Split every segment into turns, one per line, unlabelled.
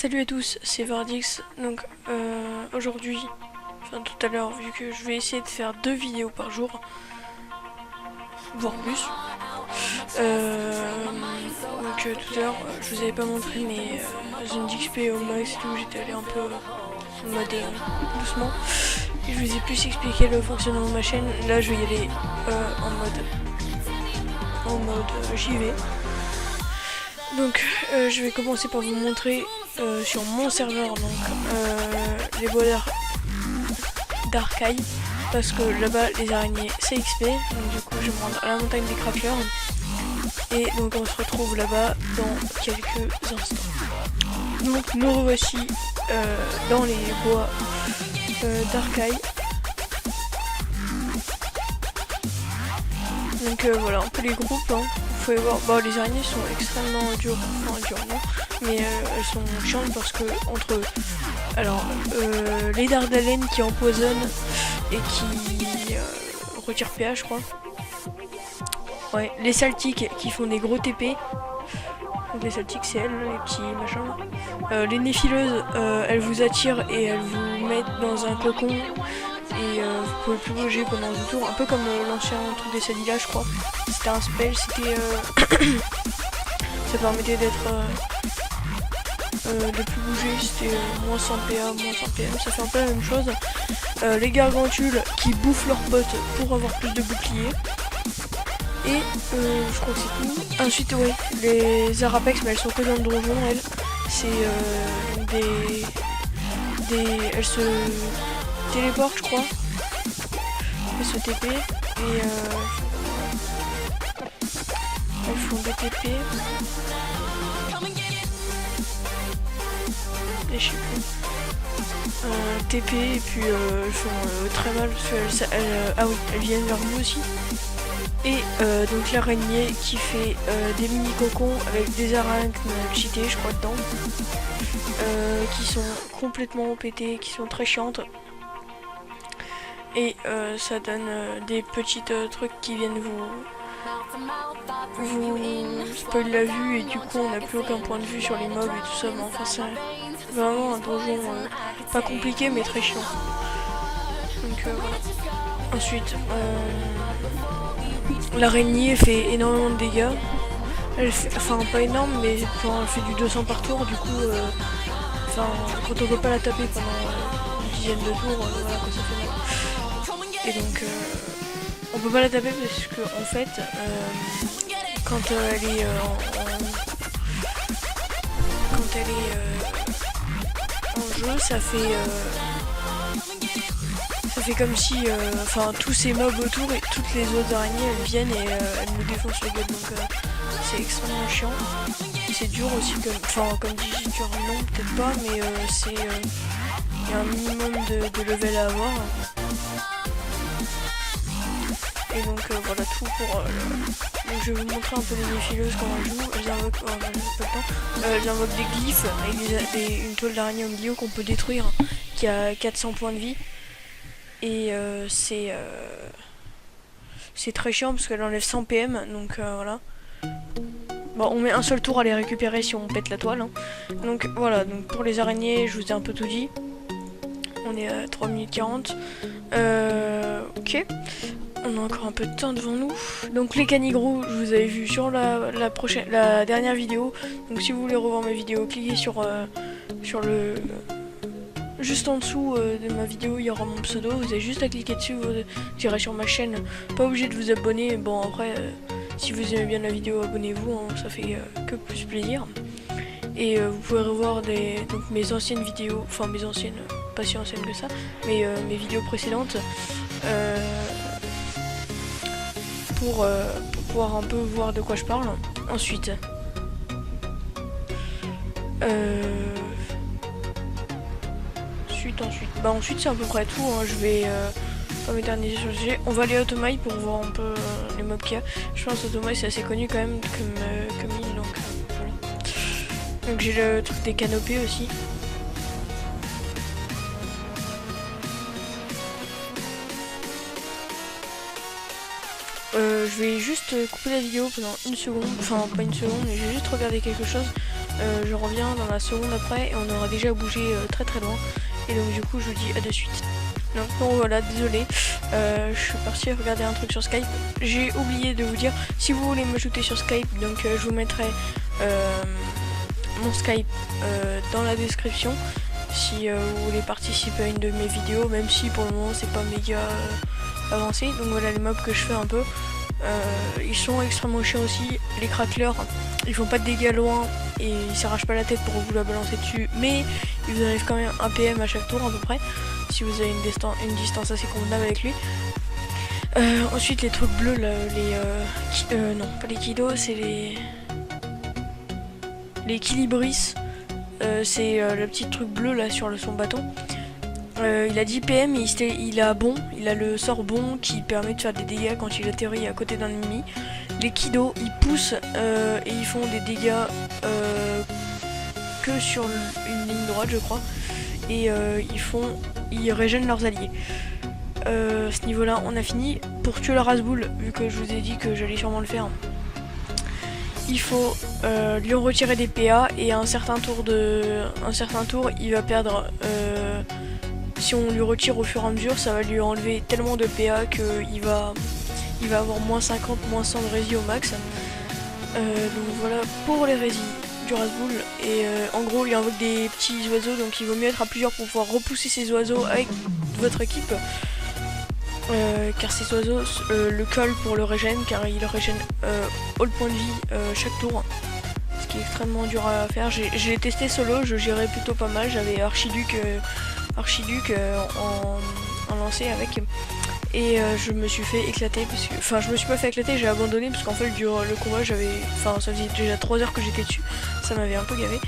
Salut à tous, c'est Vardix. Donc aujourd'hui, enfin tout à l'heure, vu que je vais essayer de faire 2 vidéos par jour, voire plus. Tout à l'heure, je vous avais pas montré mes zones d'XP au max et tout, j'étais allé un peu en mode doucement. Et je vous ai plus expliqué le fonctionnement de ma chaîne. Là je vais y aller en mode j'y vais. Donc je vais commencer par vous montrer sur mon serveur donc les bois d'Arcaille, parce que là-bas les araignées c'est XP, donc du coup je vais me rendre à la montagne des craqueurs et donc on se retrouve là-bas dans quelques instants. Donc nous revoici dans les bois d'Arcaille. Donc voilà un peu les groupes, hein. Vous pouvez voir, bah, les araignées sont extrêmement dures, enfin dures non, mais elles sont chiantes parce que entre les dardalènes qui empoisonnent et qui retirent PA je crois. Ouais, les saltiques qui font des gros TP. Donc les saltiques c'est elles, les petits machins. Les néphileuses, elles vous attirent et elles vous mettent dans un cocon. Et vous pouvez plus bouger pendant 2 tours, un peu comme l'ancien truc des Sadilla je crois. C'était un spell, c'était ça permettait d'être de plus bouger, c'était moins 100 PA, moins 100 PM, ça fait un peu la même chose. Les gargantules qui bouffent leurs potes pour avoir plus de boucliers. Et je crois que c'est tout. Ensuite ouais, les Arapex, mais elles sont que dans le donjon elles. C'est elles se téléportent je crois. Elles se TP et elles font des TP. Et je sais plus. TP et puis elles font très mal parce que ah oui, elles viennent vers vous aussi. Et donc l'araignée qui fait des mini cocons avec des arachnes cheatées je crois dedans. Qui sont complètement pétées, qui sont très chiantes. Et ça donne des petits trucs qui viennent vous spoil la vue et du coup on n'a plus aucun point de vue sur les mobs et tout ça. Mais enfin c'est vraiment un donjon pas compliqué mais très chiant. Donc voilà. Ensuite l'araignée fait énormément de dégâts. Elle fait, enfin pas énorme mais enfin, elle fait du 200 par tour du coup quand on peut pas la taper pendant une dizaine de tours, voilà quoi ça fait mal. Et donc on peut pas la taper parce que en fait quand elle est en jeu ça fait comme si tous ces mobs autour et toutes les autres araignées elles viennent et elles nous défoncent le gueule, donc c'est extrêmement chiant. C'est dur aussi comme dit dur non peut-être pas mais il y a un minimum de level à avoir. Et donc voilà tout pour donc je vais vous montrer un peu les néphileuses comment elles jouent. Elles invoquent, elles invoquent des glyphes avec une toile d'araignée au milieu qu'on peut détruire qui a 400 points de vie. Et c'est très chiant parce qu'elle enlève 100 PM donc voilà. Bon, on met un seul tour à les récupérer si on pète la toile, hein. Donc voilà, donc pour les araignées je vous ai un peu tout dit. On est à 3 minutes 40. Ok. On a encore un peu de temps devant nous. Donc les canigrous, je vous avais vu sur la dernière vidéo. Donc si vous voulez revoir ma vidéo, cliquez sur le... Juste en dessous de ma vidéo, il y aura mon pseudo. Vous avez juste à cliquer dessus, vous irez sur ma chaîne. Pas obligé de vous abonner. Bon après, si vous aimez bien la vidéo, abonnez-vous, hein, ça fait que plus plaisir. Et vous pouvez revoir donc mes anciennes vidéos, enfin mes anciennes, pas si anciennes que ça, mais mes vidéos précédentes. Pour pouvoir un peu voir de quoi je parle. Ensuite ensuite c'est à peu près tout, hein. Je vais pas m'éterniser sur le sujet. On va aller à Automail pour voir un peu les mobs qu'il y a. Je pense que Automail c'est assez connu quand même comme île, donc voilà. Donc j'ai le truc des canopées aussi. Je vais juste couper la vidéo pendant 1 seconde, enfin pas 1 seconde, mais je vais juste regarder quelque chose je reviens dans la seconde après et on aura déjà bougé très très loin. Et donc du coup je vous dis à de suite. Donc bon, voilà, désolé, je suis partie regarder un truc sur Skype. J'ai oublié de vous dire, si vous voulez m'ajouter sur Skype, donc je vous mettrai mon Skype dans la description. Si vous voulez participer à une de mes vidéos, même si pour le moment c'est pas méga avancé. Donc voilà les mobs que je fais un peu. Ils sont extrêmement chiants aussi. Les cracklers, ils font pas de dégâts loin et ils s'arrachent pas la tête pour vous la balancer dessus, mais ils vous arrivent quand même un PM à chaque tour à peu près, si vous avez une distance assez convenable avec lui. Ensuite les trucs bleus là, non pas les Kido, c'est les Kilibris. C'est le petit truc bleu là sur son bâton. Il a 10 PM et il a bon, il a le sort bon qui permet de faire des dégâts quand il atterrit à côté d'un ennemi. Les Kido ils poussent et ils font des dégâts que sur une ligne droite je crois. Et ils régènent leurs alliés. À ce niveau là on a fini. Pour tuer le Rasboul, vu que je vous ai dit que j'allais sûrement le faire, il faut lui retirer des PA et à un certain tour il va perdre, si on lui retire au fur et à mesure ça va lui enlever tellement de PA qu'il va avoir moins 50, moins 100 de rési au max. Donc voilà pour les rési du Rasboul. Et en gros il invoque des petits oiseaux, donc il vaut mieux être à plusieurs pour pouvoir repousser ces oiseaux avec votre équipe. Car ces oiseaux le collent pour le régène, car il régène all point de vie chaque tour, ce qui est extrêmement dur à faire. J'ai testé solo, je gérais plutôt pas mal, j'avais Archiduc en lancé avec, et je me suis fait éclater, enfin je me suis pas fait éclater, j'ai abandonné parce qu'en fait le combat ça faisait déjà 3 heures que j'étais dessus, ça m'avait un peu gavé.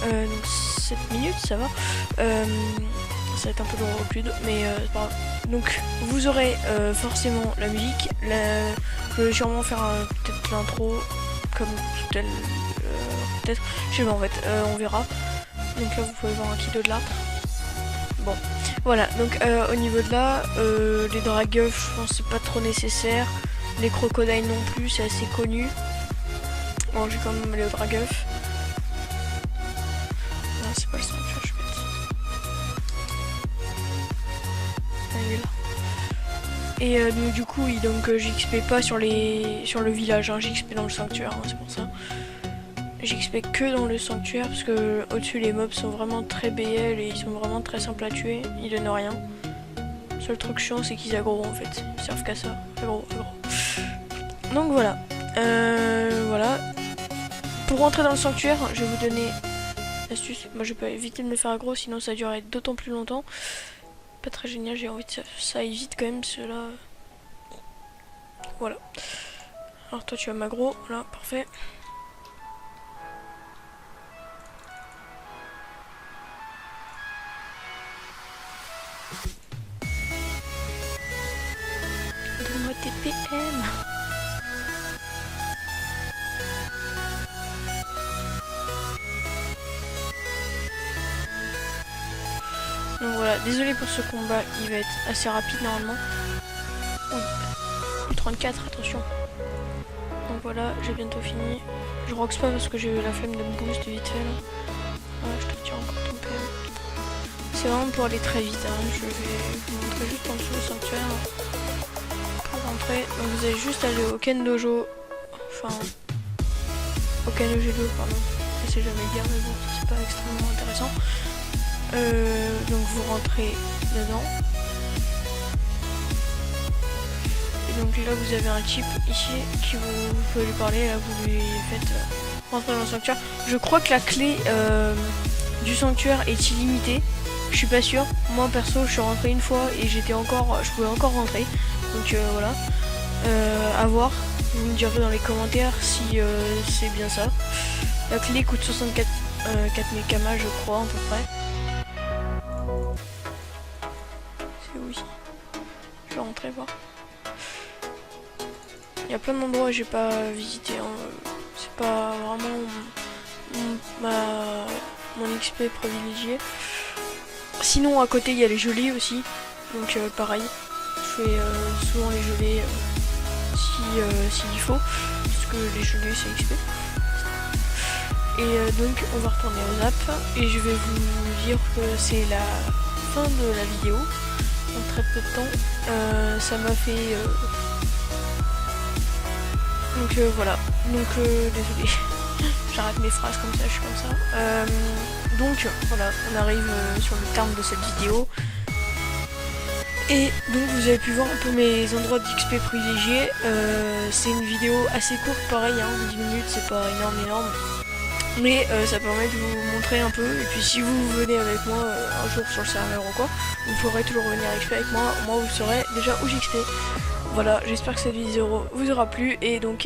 Donc 7 minutes ça va. Ça va être un peu long au plus, mais c'est pas grave. Donc vous aurez forcément la musique. Je vais sûrement faire peut-être l'intro comme tout elle, peut-être. Je sais pas en fait, on verra. Donc là vous pouvez voir un Kido de l'arbre. Bon, voilà. Donc au niveau de là, les Dragueufs, je pense que c'est pas trop nécessaire. Les crocodiles non plus, c'est assez connu. Bon, j'ai quand même les Dragueufs. Non, c'est pas le sanctuaire, je suis bête. Et donc du coup j'XP pas sur le village, hein, j'XP dans le sanctuaire, hein, c'est pour ça. J'XP que dans le sanctuaire parce que au-dessus les mobs sont vraiment très BL et ils sont vraiment très simples à tuer, ils donnent rien. Le seul truc chiant c'est qu'ils aggro en fait, ils servent qu'à ça, aggro. Donc voilà. Voilà. Pour rentrer dans le sanctuaire, je vais vous donner l'astuce. Moi je peux éviter de me faire aggro sinon ça durerait d'autant plus longtemps. Pas très génial, j'ai envie de ça évite quand même cela. Voilà. Alors toi tu as m'aggro, là, parfait. Donne-moi tes PM. Donc voilà, désolé pour ce combat, il va être assez rapide normalement. Oh, 34, attention. Donc voilà, j'ai bientôt fini. Je rox pas parce que j'ai eu la flemme de me boost vite fait là. Voilà, je te tire encore ton PM. C'est vraiment pour aller très vite, hein. Je vais vous montrer juste en dessous le sanctuaire. Pour rentrer, donc vous allez juste aller au Ken Dojo. Enfin, au Ken Dojo, pardon. Je sais jamais dire, mais bon, c'est pas extrêmement intéressant. Donc vous rentrez dedans. Et donc là vous avez un type ici qui vous pouvez lui parler, là vous lui faites rentrer dans le sanctuaire. Je crois que la clé du sanctuaire est illimitée. Je suis pas sûr. Moi perso je suis rentré une fois et je pouvais encore rentrer. Donc voilà. À voir. Vous me direz dans les commentaires si c'est bien ça. La clé coûte 64 4000 kama je crois à peu près. C'est où ici? Je vais rentrer voir. Il y a plein d'endroits que j'ai pas visité, hein. C'est pas vraiment mon XP privilégié. Sinon à côté il y a les gelées aussi. Donc pareil. Je fais souvent les gelées s'il faut. Parce que les gelées c'est XP. donc on va retourner aux apps et je vais vous dire que c'est la fin de la vidéo en très peu de temps. Ça m'a fait donc voilà, donc désolé. J'arrête mes phrases comme ça, je suis comme ça. Donc voilà, on arrive sur le terme de cette vidéo. Et donc vous avez pu voir un peu mes endroits d'XP privilégiés. C'est une vidéo assez courte, pareil, hein, 10 minutes, c'est pas énorme. Mais ça permet de vous montrer un peu. Et puis si vous venez avec moi un jour sur le serveur ou quoi, vous pourrez toujours venir XP avec moi. Moi vous saurez déjà où j'XP. Voilà, j'espère que cette vidéo vous aura plu. Et donc